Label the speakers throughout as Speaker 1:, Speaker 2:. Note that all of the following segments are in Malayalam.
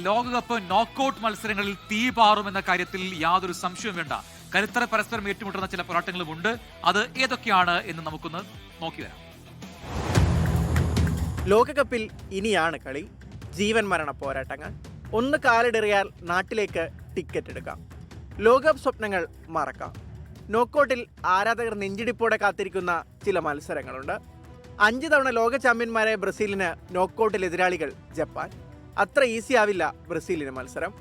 Speaker 1: ലോകകപ്പ് നോക്കൌട്ട് മത്സരങ്ങളിൽ തീ പാറുമെന്ന കാര്യത്തിൽ യാതൊരു സംശയവും വേണ്ട. കരുത്തര പരസ്പരം ഏറ്റുമുട്ടുന്ന ചില പോരാട്ടങ്ങളുമുണ്ട്. അത് ഏതൊക്കെയാണ് എന്ന് നമുക്കൊന്ന് നോക്കി വരാം.
Speaker 2: ലോകകപ്പിൽ ഇനിയാണ് കളി. ജീവൻ മരണ പോരാട്ടങ്ങൾ. ഒന്ന് കാലിടറിയാൽ നാട്ടിലേക്ക് ടിക്കറ്റ് എടുക്കാം. ലോകകപ്പ് സ്വപ്നങ്ങൾ മറക്കാം. നോക്കൌട്ടിൽ ആരാധകർ നെഞ്ചിടിപ്പോടെ കാത്തിരിക്കുന്ന ചില മത്സരങ്ങളുണ്ട്. 5 തവണ ലോക ചാമ്പ്യന്മാരായ ബ്രസീലിന് നോക്കൌട്ടിൽ എതിരാളികൾ ജപ്പാൻ. അത്ര ഈസി ആവില്ല ബ്രസീലിന് മത്സരം.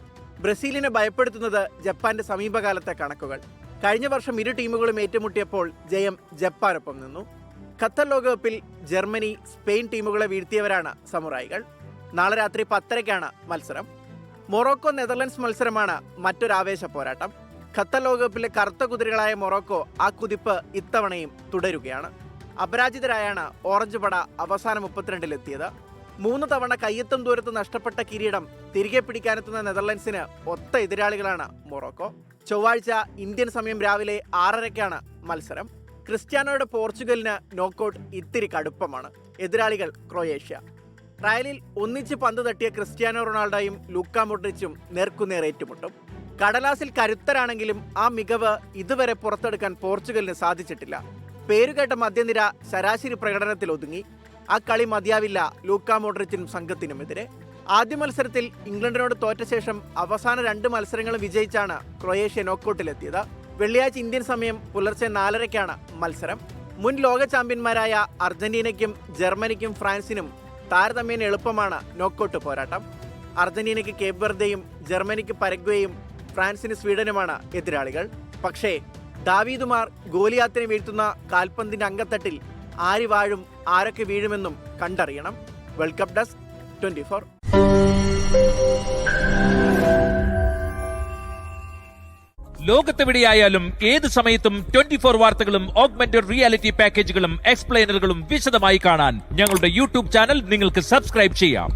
Speaker 2: ബ്രസീലിനെ ഭയപ്പെടുത്തുന്നത് ജപ്പാന്റെ സമീപകാലത്തെ കണക്കുകൾ. കഴിഞ്ഞ വർഷം ഇരു ടീമുകളും ഏറ്റുമുട്ടിയപ്പോൾ ജയം ജപ്പാനൊപ്പം നിന്നു. ഖത്തർ ലോകകപ്പിൽ ജർമ്മനി, സ്പെയിൻ ടീമുകളെ വീഴ്ത്തിയവരാണ് സമുറായികൾ. നാളെ രാത്രി 10:30 മത്സരം. മൊറോക്കോ നെതർലൻഡ്സ് മത്സരമാണ് മറ്റൊരു ആവേശ പോരാട്ടം. ഖത്തർ ലോകകപ്പിലെ കറുത്ത കുതിരകളായ മൊറോക്കോ ആ കുതിപ്പ് ഇത്തവണയും തുടരുകയാണ്. അപരാജിതരായാണ് ഓറഞ്ച് പട അവസാന 32-ലെത്തിയത്. 3 തവണ കയ്യെത്തും ദൂരത്ത് നഷ്ടപ്പെട്ട കിരീടം തിരികെ പിടിക്കാനെത്തുന്ന നെതർലൻഡ്സിന് ഒത്ത എതിരാളികളാണ് മൊറോക്കോ. ചൊവ്വാഴ്ച ഇന്ത്യൻ സമയം രാവിലെ 6:30 മത്സരം. ക്രിസ്ത്യാനോയുടെ പോർച്ചുഗലിന് നോക്കൌട്ട് ഇത്തിരി കടുപ്പമാണ്. എതിരാളികൾ ക്രൊയേഷ്യ. ട്രയലിൽ ഒന്നിച്ച് പന്ത് തട്ടിയ ക്രിസ്ത്യാനോ റൊണാൾഡോയും ലൂക്ക മോഡ്രിച്ചും നേർക്കുനേർ ഏറ്റുമുട്ടും. കടലാസിൽ കരുത്തരാണെങ്കിലും ആ മികവ് ഇതുവരെ പുറത്തെടുക്കാൻ പോർച്ചുഗലിന് സാധിച്ചിട്ടില്ല. പേരുകേട്ട മധ്യനിര ശരാശരി പ്രകടനത്തിൽ ഒതുങ്ങി. ആ കളി മതിയാവില്ല ലൂക്ക മോഡ്രിച്ചിനും സംഘത്തിനുമെതിരെ. ആദ്യ മത്സരത്തിൽ ഇംഗ്ലണ്ടിനോട് തോറ്റ ശേഷം അവസാന 2 മത്സരങ്ങളും വിജയിച്ചാണ് ക്രൊയേഷ്യ നോക്കൌട്ടിലെത്തിയത്. വെള്ളിയാഴ്ച ഇന്ത്യൻ സമയം പുലർച്ചെ 4:30 മത്സരം. മുൻ ലോക ചാമ്പ്യന്മാരായ അർജന്റീനയ്ക്കും ജർമ്മനിക്കും ഫ്രാൻസിനും താരതമ്യേന എളുപ്പമാണ് നോക്കൌട്ട് പോരാട്ടം. അർജന്റീനയ്ക്ക് കേപ്പ് വെർദെയും ജർമ്മനിക്ക് പരഗ്വേയും ഫ്രാൻസിന് സ്വീഡനുമാണ് എതിരാളികൾ. പക്ഷേ ദാവീദുമാർ ഗോലിയാത്തിനെ വീഴ്ത്തുന്ന കാൽപന്തിന്റെ അങ്കത്തട്ടിൽ ആര് വാഴും ആരൊക്കെ വീഴുമെന്നും കണ്ടറിയണം. World cup desk 24.
Speaker 3: ലോകത്തെവിടെയായാലും ഏത് സമയത്തും 24 വാർത്തകളും ഓഗ്മെന്റഡ് റിയാലിറ്റി പാക്കേജുകളും എക്സ്പ്ലെയിനറുകളും വിശദമായി കാണാൻ ഞങ്ങളുടെ യൂട്യൂബ് ചാനൽ നിങ്ങൾക്ക് സബ്സ്ക്രൈബ് ചെയ്യാം.